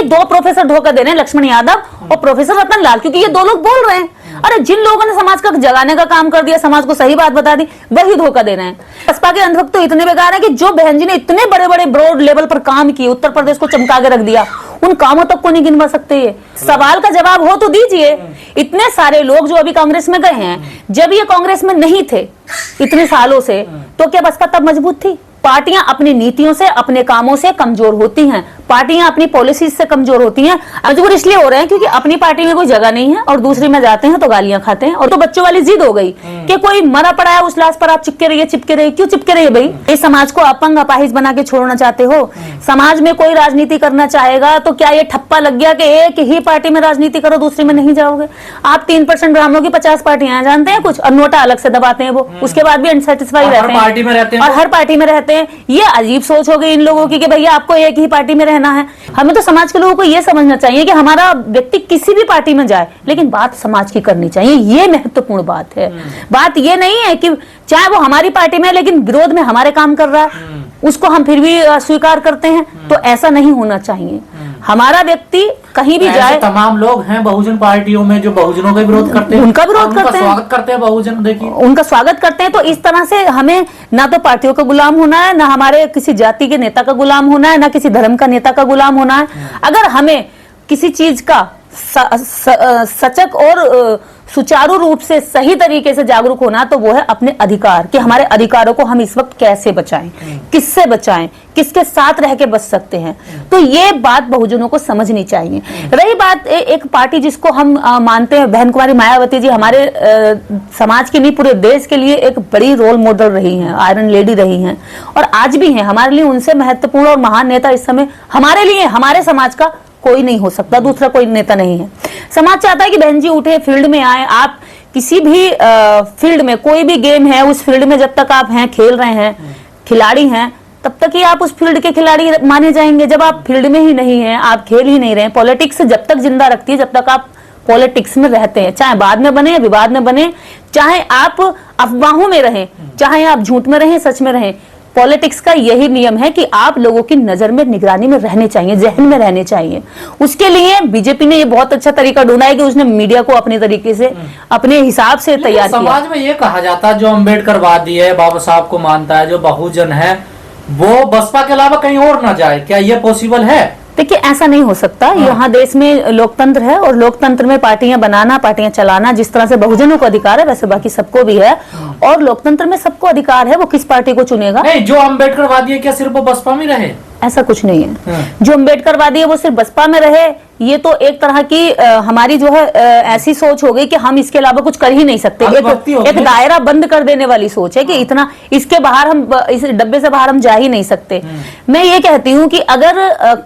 ये दो प्रोफेसर धोखा दे रहे हैं, लक्ष्मण यादव और प्रोफेसर रतन लाल, क्योंकि ये दो लोग बोल रहे हैं। अरे जिन लोगों ने समाज का जगाने का काम कर दिया, समाज को सही बात बता दी, वही धोखा दे रहे हैं। बसपा के अंधभक्त तो इतने बेकार है कि जो बहन जी ने इतने बड़े बड़े ब्रॉड लेवल पर काम किए, उत्तर प्रदेश को चमका के रख दिया, उन कामों तक को नहीं गिनवा सकते। ये सवाल का जवाब हो तो दीजिए। इतने सारे लोग जो अभी कांग्रेस में गए हैं, जब ये कांग्रेस में नहीं थे इतने सालों से, तो क्या बसपा तब मजबूत थी? पार्टियां अपनी नीतियों से, अपने कामों से कमजोर होती हैं, पार्टियां अपनी पॉलिसीज से कमजोर होती हैं। मजबूर इसलिए हो रहे हैं क्योंकि अपनी पार्टी में कोई जगह नहीं है और दूसरी में जाते हैं तो गालियां खाते हैं। और तो बच्चों वाली जिद हो गई कि कोई मरा पड़ा है उस लाश पर आप चिपके रहिए, चिपके रहिए। क्यों चिपके रहिए भाई? इस समाज को अपंग अपाहिज बना के छोड़ना चाहते हो? समाज में कोई राजनीति करना चाहेगा तो क्या ये ठप्पा लग गया कि एक ही पार्टी में राजनीति करो, दूसरी में नहीं जाओगे? आप 3% ब्राह्मणों की 50 पार्टियां जानते हैं कुछ, और नोटा अलग से दबाते हैं वो, उसके बाद भी अनसेटिस्फाई रहते हैं और हर पार्टी में रहते हैं। ये अजीब सोच हो गई इन लोगों की कि भैया आपको एक ही पार्टी में रहना है। हमें तो समाज के लोगों को ये समझना चाहिए कि हमारा व्यक्ति किसी भी पार्टी में जाए, लेकिन बात समाज की करनी चाहिए। ये महत्वपूर्ण बात है। बात ये नहीं है कि चाहे वो हमारी पार्टी में लेकिन विरोध में हमारे काम कर रहा है, उसको हम फिर भी स्वीकार करते हैं, तो ऐसा नहीं होना चाहिए। हमारा व्यक्ति कहीं भी जाए, तमाम लोग हैं बहुजन पार्टियों में जो बहुजनों का विरोध करते हैं, उनका विरोध करते हैं, स्वागत करते हैं बहुजन, देखिए उनका स्वागत करते हैं। तो इस तरह से हमें ना तो पार्टियों का गुलाम होना है, ना हमारे किसी जाति के नेता का गुलाम होना है, ना किसी धर्म का नेता का गुलाम होना है। अगर हमें किसी चीज का सचक और सुचारू रूप से सही तरीके से जागरूक होना, तो वो है अपने अधिकार, कि हमारे अधिकारों को हम इस वक्त कैसे बचाएं, किससे बचाएं, किसके साथ रह के बच सकते हैं। तो ये बात बहुजनों को समझनी चाहिए। रही बात एक पार्टी जिसको हम मानते हैं, बहन कुमारी मायावती जी हमारे समाज के लिए, पूरे देश के लिए एक बड़ी रोल मॉडल रही हैं, आयरन लेडी रही हैं और आज भी हैं। हमारे लिए उनसे महत्वपूर्ण और महान नेता इस समय हमारे लिए, हमारे समाज का कोई नहीं हो सकता, दूसरा कोई नेता नहीं है। समाज चाहता है कि बहन जी उठे, फील्ड में आए। आप किसी भी फील्ड में, कोई भी गेम है, उस फील्ड में जब तक आप हैं, खेल रहे हैं, खिलाड़ी हैं, तब तक ही आप उस फील्ड के खिलाड़ी माने जाएंगे। जब आप फील्ड में ही नहीं हैं, आप खेल ही नहीं रहे हैं, पॉलिटिक्स जब तक जिंदा रखती है, जब तक आप पॉलिटिक्स में रहते हैं, चाहे बाद में बने या विवाद में बने, चाहे आप अफवाहों में रहें, चाहे आप झूठ में रहें, सच में रहें, पॉलिटिक्स का यही नियम है कि आप लोगों की नजर में, निगरानी में रहने चाहिए, जहन में रहने चाहिए। उसके लिए बीजेपी ने ये बहुत अच्छा तरीका ढूंढा है कि उसने मीडिया को अपने तरीके से, अपने हिसाब से तैयार किया। समाज में ये कहा जाता है, जो अम्बेडकरवादी है, बाबा साहब को मानता है, जो बहुजन है, वो बसपा के अलावा कहीं और ना जाए, क्या ये पॉसिबल है? देखिए ऐसा नहीं हो सकता। यहाँ देश में लोकतंत्र है और लोकतंत्र में पार्टियां बनाना, पार्टियां चलाना, जिस तरह से बहुजनों को अधिकार है वैसे बाकी सबको भी है। और लोकतंत्र में सबको अधिकार है, वो किस पार्टी को चुनेगा। नहीं, जो अम्बेडकरवादी है क्या सिर्फ वो बसपा में रहे? ऐसा कुछ नहीं है। जो अम्बेडकरवादी है वो सिर्फ बसपा में रहे, ये तो एक तरह की हमारी जो है ऐसी सोच हो गई कि हम इसके अलावा कुछ कर ही नहीं सकते। एक दायरा बंद कर देने वाली सोच है कि इतना, इसके बाहर हम, इस डब्बे से बाहर हम जा ही नहीं सकते। मैं ये कहती हूँ कि अगर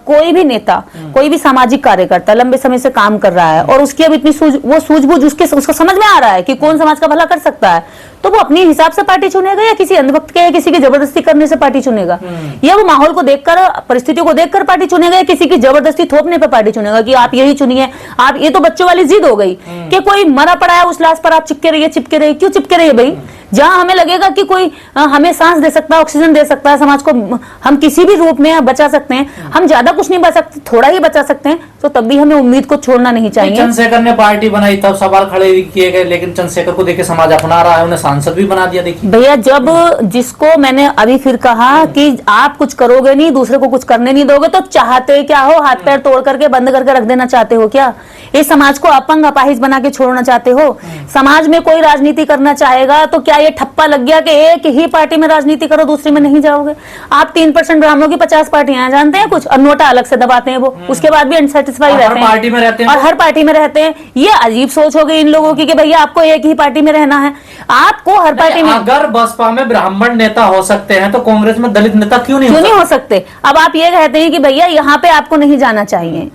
कोई भी नेता, कोई भी सामाजिक कार्यकर्ता लंबे समय से काम कर रहा है और उसकी अब इतनी सूझबूझ उसको समझ में आ रहा है कि कौन समाज का भला कर सकता है, तो वो अपने हिसाब से पार्टी चुनेगा या किसी अंधभक्त के या किसी की जबरदस्ती करने से पार्टी चुनेगा, या वो माहौल को देखकर, परिस्थितियों को देखकर पार्टी चुनेगा, या किसी की जबरदस्ती थोपने पर पार्टी चुनेगा कि आप यही चुनिए। आप, ये तो बच्चों वाली जिद हो गई कि कोई मरा पड़ा है उस लाश पर आप चिपके रहिए, चिपके रहिए। क्यों चिपके रहिए भाई? जहां हमें लगेगा कि कोई हमें सांस दे सकता है, ऑक्सीजन दे सकता है, समाज को हम किसी भी रूप में बचा सकते हैं, हम ज्यादा कुछ नहीं बचा सकते, थोड़ा ही बचा सकते हैं, तो तब भी हमें उम्मीद को छोड़ना नहीं चाहिए। चंद्रशेखर ने पार्टी बनाई तब सवाल खड़े किए गए, लेकिन चंद्रशेखर को देखे समाज अपना रहा है, उन्हें सांसद भी बना दिया। देखिए भैया, जब जिसको मैंने अभी फिर कहा कि आप कुछ करोगे नहीं, दूसरे को कुछ करने नहीं दोगे, तो चाहते क्या हो? हाथ पैर तोड़ करके बंद करके रख देना चाहते हो क्या? इस समाज को अपंग अपाहिज बना के छोड़ना चाहते हो? समाज में कोई राजनीति करना चाहेगा तो क्या ये ठप्पा लग गया कि एक ही पार्टी में राजनीति करो, दूसरी में नहीं जाओगे? आप 3% ब्राह्मणों की 50 पार्टियां जानते हैं कुछ, और नोटा अलग से दबाते हैं वो, उसके बाद भी अनसेटिस्फाई रहते हैं, और हर पार्टी में रहते हैं। ये अजीब सोच हो गई इन लोगों की कि भैया आपको एक ही पार्टी में रहना है, आपको हर पार्टी में। अगर बसपा में ब्राह्मण नेता हो सकते हैं तो कांग्रेस में दलित नेता क्यों नहीं हो सकते? अब आप ये कहते हैं कि भैया यहाँ पे आपको नहीं जाना चाहिए,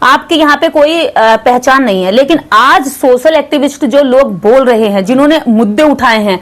आपके यहाँ पे कोई पहचान नहीं है, लेकिन आज सोशल एक्टिविस्ट जो लोग बोल रहे हैं, जिन्होंने मुद्दे उठाए हैं,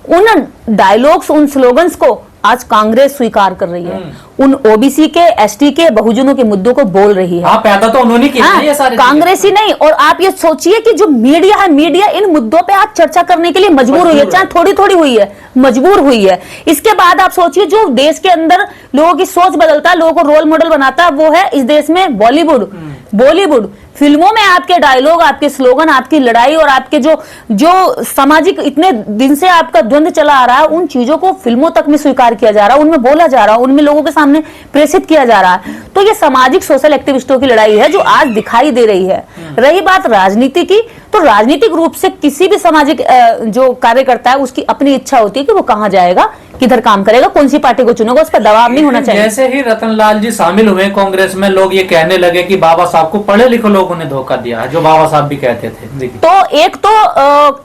उन डायलॉग्स, उन स्लोगन्स को आज कांग्रेस स्वीकार कर रही है, उन ओबीसी के, एसटी के, बहुजनों के मुद्दों को बोल रही है। हाँ, पैदा तो उन्होंने किया हाँ, ये सारे कांग्रेस ही नहीं। और आप ये सोचिए कि जो मीडिया है, मीडिया इन मुद्दों पे आज चर्चा करने के लिए मजबूर हुई है, चाहे थोड़ी थोड़ी हुई है, मजबूर हुई है। इसके बाद आप सोचिए जो देश के अंदर लोगों की सोच बदलता है, लोगों को रोल मॉडल बनाता है, वो है इस देश में बॉलीवुड। बॉलीवुड फिल्मों में आपके डायलॉग, आपके स्लोगन, आपकी लड़ाई और आपके जो सामाजिक इतने दिन से आपका द्वंद्व चला आ रहा है, उन चीजों को फिल्मों तक में स्वीकार किया जा रहा है, उनमें बोला जा रहा है, उनमें लोगों के सामने प्रेषित किया जा रहा है। तो ये सामाजिक सोशल एक्टिविस्टों की लड़ाई है जो आज दिखाई दे रही है। रही बात राजनीति की, तो राजनीतिक रूप से किसी भी सामाजिक जो कार्य करता है उसकी अपनी इच्छा होती है कि वो कहां जाएगा, किधर काम करेगा, कौन सी पार्टी को चुनेगा, उस पर दबाव नहीं होना चाहिए। जैसे ही रतनलाल जी शामिल हुए कांग्रेस में, लोग ये कहने लगे कि बाबा साहब को पढ़े लिखे लोगों ने धोखा दिया है, जो बाबा साहब भी कहते थे। देखिए, तो एक तो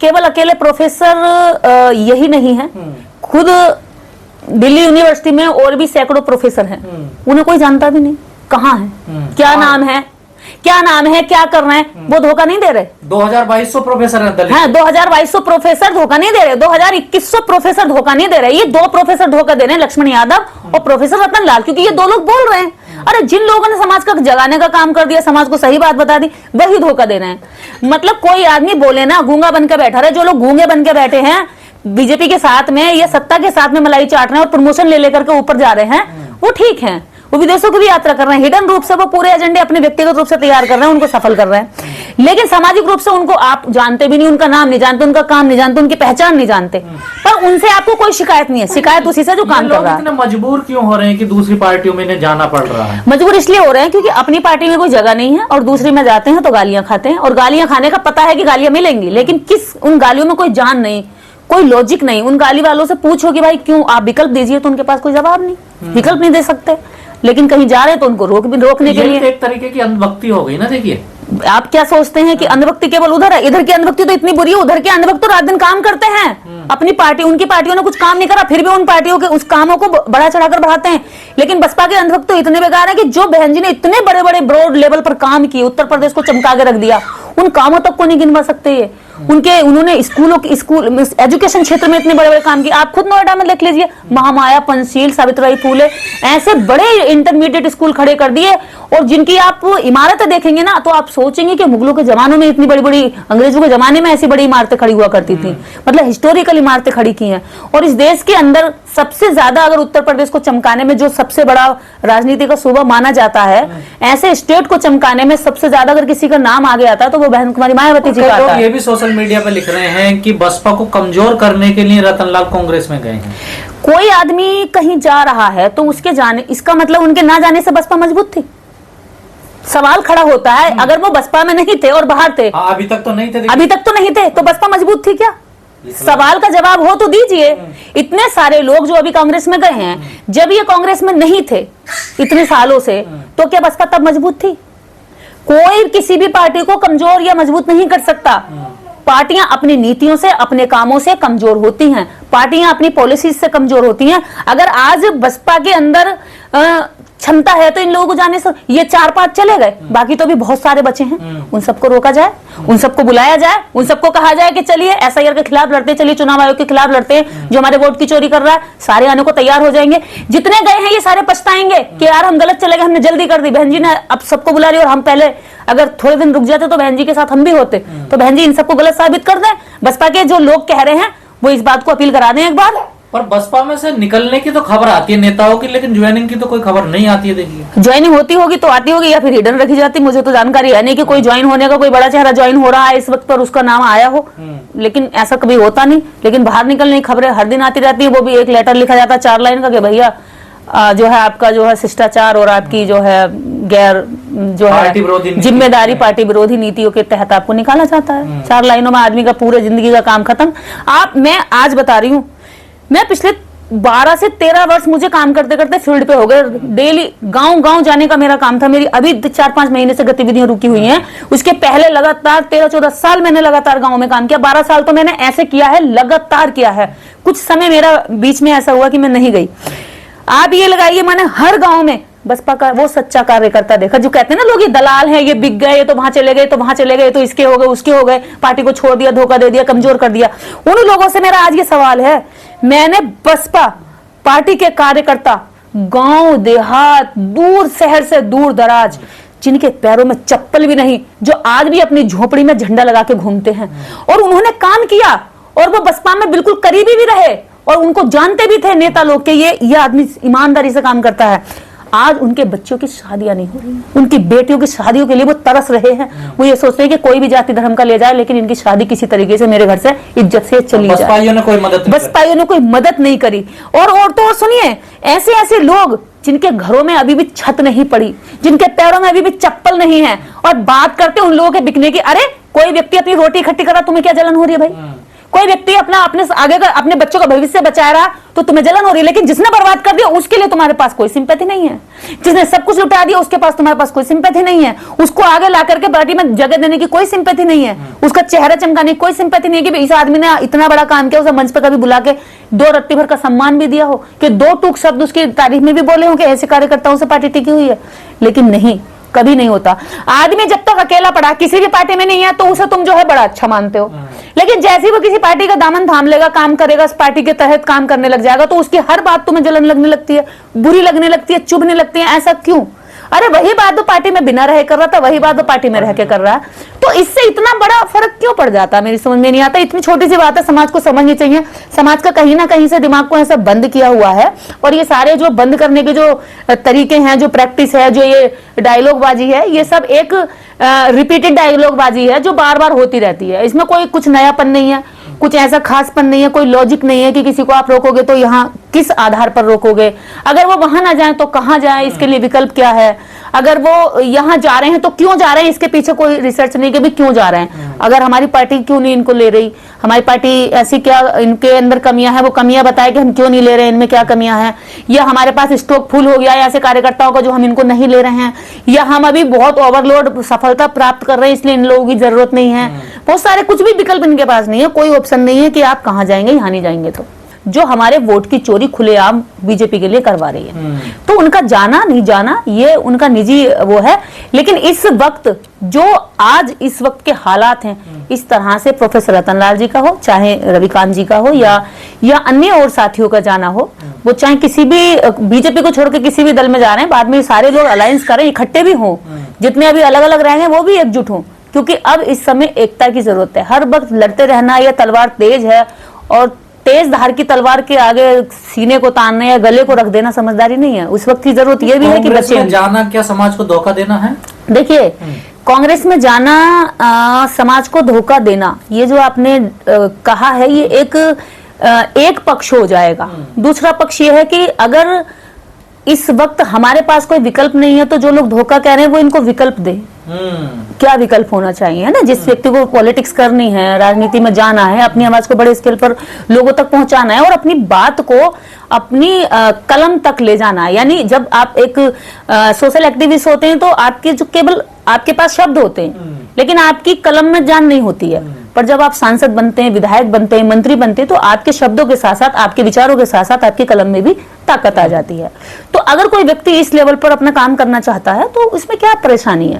केवल अकेले प्रोफेसर यही नहीं है, खुद दिल्ली यूनिवर्सिटी में और भी सैकड़ों प्रोफेसर हैं, उन्हें कोई जानता भी नहीं कहाँ है, क्या नाम है, क्या नाम है, क्या कर रहे हैं, वो धोखा नहीं दे रहे। 2200 प्रोफेसर हैं दलित। हाँ, 2200 प्रोफेसर धोखा नहीं दे रहे, 2200 प्रोफेसर धोखा नहीं दे रहे। ये दो प्रोफेसर धोखा दे रहे हैं, लक्ष्मण यादव और प्रोफेसर रतनलाल, क्योंकि ये दो लोग बोल रहे हैं। अरे जिन लोगों ने समाज का जगाने का काम कर दिया, समाज को सही बात बता दी, वही धोखा दे रहे हैं। मतलब कोई आदमी बोले ना, गूंगा बन के बैठा रहे। जो लोग गूंगे बन के बैठे हैं बीजेपी के साथ में या सत्ता के साथ में मलाई चाट रहे हैं और प्रमोशन ले लेकर के ऊपर जा रहे हैं, वो ठीक है, वो विदेशों की भी यात्रा कर रहे हैं, हिडन रूप से वो पूरे एजेंडे अपने व्यक्तिगत रूप से तैयार कर रहे हैं, उनको सफल कर रहे हैं। लेकिन सामाजिक रूप से उनको आप जानते भी नहीं, उनका नाम नहीं जानते, उनका काम नहीं जानते, उनकी पहचान नहीं जानते, पर उनसे आपको कोई शिकायत नहीं है। शिकायत उसी से जो काम कर रहा है। इतने मजबूर क्यों हो रहे हैं कि दूसरी पार्टियों में इन्हें जाना पड़ रहा है? मजबूर इसलिए हो रहे हैं क्योंकि अपनी पार्टी में कोई जगह नहीं है और दूसरी में जाते हैं तो गालियां खाते हैं, और गालियां खाने का पता है कि गालियां मिलेंगी, लेकिन किस उन गालियों में कोई जान नहीं, कोई लॉजिक नहीं। उन गाली वालों से पूछो कि भाई क्यों, आप विकल्प दीजिए, तो उनके पास कोई जवाब नहीं, विकल्प नहीं दे सकते। लेकिन कहीं जा रहे तो उनको रोकने के लिए एक तरीके की अंधभक्ति हो गई ना। देखिए, आप क्या सोचते हैं कि अंधभक्ति केवल उधर है? इधर की अंधभक्ति तो इतनी बुरी है, उधर के अंधभक्त तो रात दिन काम करते हैं अपनी पार्टी, उनकी पार्टियों ने कुछ काम नहीं करा, फिर भी उन पार्टियों के उस कामों को बढ़ा चढ़ाकर बढ़ाते हैं। लेकिन बसपा के अंधभक्त तो इतने बेकार है कि जो बहन जी ने इतने बड़े बड़े ब्रॉड लेवल पर काम किए, उत्तर प्रदेश को चमका के रख दिया, उन कामों तक को नहीं गिनवा सकते ये। उन्होंने स्कूल एजुकेशन क्षेत्र में इतने बड़े बड़े काम किए। आप खुद नोएडा में देख लीजिए, महामाया, पंचशील, सावित्रीबाई फूले, ऐसे बड़े इंटरमीडिएट स्कूल खड़े कर दिए, और जिनकी आप इमारतें देखेंगे ना तो आप सोचेंगे कि मुगलों के जमानों में इतनी बड़ी बड़ी, अंग्रेजों के जमाने में ऐसी बड़ी इमारतें खड़ी हुआ करती थी, मतलब हिस्टोरिकल इमारतें खड़ी की हैं। और इस देश के अंदर सबसे ज्यादा अगर उत्तर प्रदेश को चमकाने में जो सबसे बड़ा राजनीति का सूबा माना जाता है, ऐसे स्टेट को चमकाने में सबसे ज्यादा अगर किसी का नाम आगे आता है तो वो बहन कुमारी मायावती जी का आता है। ये भी सोशल मीडिया पर लिख रहे हैं कि बसपा को कमजोर करने के लिए रतनलाल कांग्रेस में गए हैं। कोई आदमी कहीं जा रहा है तो उसके जाने, इसका मतलब उनके ना जाने से बसपा मजबूत थी? सवाल खड़ा होता है, अगर वो बसपा में नहीं थे और बाहर थे, अभी तक तो नहीं थे, अभी तक तो नहीं थे, तो बसपा मजबूत थी क्या? सवाल का जवाब हो तो दीजिए। इतने सारे लोग जो अभी कांग्रेस में गए हैं, जब ये कांग्रेस में नहीं थे इतने सालों से, तो क्या बसपा तब मजबूत थी? कोई किसी भी पार्टी को कमजोर या मजबूत नहीं कर सकता। पार्टियां अपनी नीतियों से, अपने कामों से कमजोर होती हैं, पार्टियां अपनी पॉलिसीज से कमजोर होती हैं। अगर आज बसपा के अंदर क्षमता है तो इन लोगों को जाने से ये 4-5 चले गए, बाकी तो भी बहुत सारे बचे हैं, उन सबको रोका जाए, उन सबको बुलाया जाए, उन सबको कहा जाए कि चलिए एसआईआर के खिलाफ लड़ते, चलिए चुनाव आयोग के खिलाफ लड़ते हैं, जो हमारे वोट की चोरी कर रहा है, सारे आने को तैयार हो जाएंगे। जितने गए हैं ये सारे पछताएंगे कि यार हम गलत चले गए, हमने जल्दी कर दी, बहन जी ने अब सबको बुला रही और हम पहले अगर थोड़े दिन रुक जाते तो बहन जी के साथ हम भी होते। तो बहन जी इन सबको गलत साबित कर दें। बसपा के जो लोग कह रहे हैं वो इस बात को अपील करा दें एक बार। पर बसपा में से निकलने की तो खबर आती है नेताओं की, लेकिन ज्वाइनिंग की तो कोई खबर नहीं आती है। देखिए, ज्वाइनिंग होती होगी तो आती होगी या फिर हिडन रखी जाती, मुझे तो जानकारी है नहीं कि कोई ज्वाइन होने का कोई बड़ा चेहरा ज्वाइन हो रहा है इस वक्त पर उसका नाम आया हो, लेकिन ऐसा कभी होता नहीं। लेकिन बाहर निकलने की खबरें हर दिन आती रहती है, वो भी एक लेटर लिखा जाता है 4 लाइन का कि भैया जो है आपका जो है शिष्टाचार और आपकी जो है गैर जो है जिम्मेदारी, पार्टी विरोधी नीतियों के तहत आपको निकाला जाता है। 4 लाइनों में आदमी का पूरे जिंदगी का काम खत्म। मैं आज बता रही हूँ, मैं पिछले 12 से 13 वर्ष मुझे काम करते करते फील्ड पे हो गए। डेली गांव जाने का मेरा काम था। मेरी अभी 4-5 महीने से गतिविधियां रुकी हुई हैं। उसके पहले लगातार 13-14 साल मैंने लगातार गांव में काम किया। 12 साल तो मैंने ऐसे किया है, लगातार किया है। कुछ समय मेरा बीच में ऐसा हुआ कि मैं नहीं गई। आप ये लगाइए, मैंने हर गांव में बसपा का वो सच्चा कार्यकर्ता देखा जो कहते हैं ना लोग, ये दलाल हैं, ये बिक गए, ये तो वहां चले गए, तो वहां चले गए, तो इसके हो गए, उसके हो गए, पार्टी को छोड़ दिया, धोखा दे दिया, कमजोर कर दिया। उन लोगों से मेरा आज ये सवाल है, मैंने बसपा पार्टी के कार्यकर्ता गांव देहात दूर शहर से दूर दराज जिनके पैरों में चप्पल भी नहीं, जो आज भी अपनी झोपड़ी में झंडा लगा के घूमते हैं, और उन्होंने काम किया और वो बसपा में बिल्कुल करीबी भी रहे और उनको जानते भी थे नेता लोग के ये आदमी ईमानदारी से काम करता है। आज उनके बच्चों की शादियां नहीं हो रही, उनकी बेटियों की शादियों के लिए वो तरस रहे हैं। वो ये सोच रहे हैं कि कोई भी जाति धर्म का ले जाए, लेकिन इनकी शादी किसी तरीके से मेरे घर से इज्जत से चली जाए। बसपाइयों ने कोई मदद नहीं करी। और तो और सुनिए, ऐसे ऐसे लोग जिनके घरों में अभी भी छत नहीं पड़ी, जिनके पैरों में अभी भी चप्पल नहीं है, और बात करते उन लोगों के बिकने की। अरे कोई व्यक्ति अपनी रोटी इकट्ठी कर रहा, तुम्हें क्या जलन हो रही है भाई? कोई व्यक्ति अपने बच्चों का भविष्य बचा रहा तो तुम्हें जलन हो रही है, लेकिन जिसने बर्बाद कर दिया उसके लिए तुम्हारे पास कोई सिंपैथी नहीं है। जिसने सब कुछ लुटा दिया उसके पास तुम्हारे पास कोई सिंपैथी नहीं है। उसको आगे ला करके पार्टी में जगह देने की कोई सिंपैथी नहीं है। उसका चेहरा चमकाने की कोई सिंपैथी नहीं है कि इस आदमी ने इतना बड़ा काम किया, उसे मंच पर कभी बुला के 2 रत्ती भर का सम्मान भी दिया हो, कि 2 टूक शब्द उसकी तारीफ में भी बोले हो कि ऐसे कार्यकर्ताओं से पार्टी टिकी हुई है। लेकिन नहीं, कभी नहीं होता। आदमी जब तक अकेला पड़ा किसी भी पार्टी में नहीं है तो उसे तुम जो है बड़ा अच्छा मानते हो, लेकिन जैसे ही वो किसी पार्टी का दामन थाम लेगा, काम करेगा, उस पार्टी के तहत काम करने लग जाएगा, तो उसकी हर बात तुम्हें जलन लगने लगती है, बुरी लगने लगती है, चुभने लगती है। ऐसा क्यों? अरे वही बात तो पार्टी में बिना रहे कर रहा था, वही बात तो पार्टी में रह के कर रहा है, तो इससे इतना बड़ा फर्क क्यों पड़ जाता? मेरी समझ में नहीं आता। इतनी छोटी सी बात है, समाज को समझनी चाहिए। समाज का कहीं ना कहीं से दिमाग को ऐसा बंद किया हुआ है, और ये सारे जो बंद करने के जो तरीके हैं, जो प्रैक्टिस है, जो ये डायलॉग बाजी है, ये सब एक रिपीटेड डायलॉग बाजी है जो बार बार होती रहती है। इसमें कोई कुछ नयापन नहीं है, कुछ ऐसा खासपन नहीं है, कोई लॉजिक नहीं है कि किसी को आप रोकोगे तो यहाँ किस आधार पर रोकोगे, अगर वो वहां ना जाए तो कहाँ जाए, इसके लिए विकल्प क्या है, अगर वो यहाँ जा रहे हैं तो क्यों जा रहे हैं, इसके पीछे कोई रिसर्च नहीं कि भी क्यों जा रहे हैं। अगर हमारी पार्टी क्यों नहीं इनको ले रही, हमारी पार्टी ऐसी क्या इनके अंदर कमियां हैं, वो कमियां बताए कि हम क्यों नहीं ले रहे हैं, इनमें क्या कमियां हैं, या हमारे पास स्टॉक फुल हो गया है ऐसे कार्यकर्ताओं का जो हम इनको नहीं ले रहे हैं, या हम अभी बहुत ओवरलोड सफलता प्राप्त कर रहे हैं इसलिए इन लोगों की जरूरत नहीं है। बहुत सारे कुछ भी विकल्प इनके पास नहीं है, कोई ऑप्शन नहीं है कि आप कहाँ जाएंगे, यहाँ नहीं जाएंगे। तो जो हमारे वोट की चोरी खुलेआम बीजेपी के लिए करवा रही है, तो उनका जाना नहीं जाना ये उनका निजी वो है। लेकिन इस वक्त जो आज इस वक्त के हालात हैं, इस तरह से प्रोफेसर रतनलाल जी का हो, चाहे रविकांत जी का हो, या अन्य और साथियों का जाना हो, वो चाहे किसी भी बीजेपी को छोड़ के किसी भी दल में जा रहे हैं, बाद में सारे लोग अलायंस करें, इकट्ठे भी हों, जितने अभी अलग अलग रह गए वो भी एकजुट हों, क्योंकि अब इस समय एकता की जरूरत है। हर वक्त लड़ते रहना, यह तलवार तेज है और तेज धार की तलवार के आगे सीने को तानने या गले को रख देना समझदारी नहीं है। उस वक्त की जरूरत यह भी है कि बच्चे जाना क्या समाज को धोखा देना है। देखिए, कांग्रेस में जाना समाज को धोखा देना, ये जो आपने कहा है, ये एक पक्ष हो जाएगा। दूसरा पक्ष ये है कि अगर इस वक्त हमारे पास कोई विकल्प नहीं है तो जो लोग धोखा कह रहे हैं वो इनको विकल्प दे। क्या विकल्प होना चाहिए, है ना? जिस व्यक्ति को पॉलिटिक्स करनी है, राजनीति में जाना है, अपनी आवाज को बड़े स्केल पर लोगों तक पहुंचाना है और अपनी बात को अपनी कलम तक ले जाना है। यानी जब आप एक सोशल एक्टिविस्ट होते हैं तो आपके जो केवल आपके पास शब्द होते हैं, लेकिन आपकी कलम में जान नहीं होती है। पर जब आप सांसद बनते हैं, विधायक बनते हैं, मंत्री बनते हैं, तो आपके शब्दों के साथ साथ, आपके विचारों के साथ साथ आपकी कलम में भी ताकत आ जाती है। तो अगर कोई व्यक्ति इस लेवल पर अपना काम करना चाहता है तो इसमें क्या परेशानी है?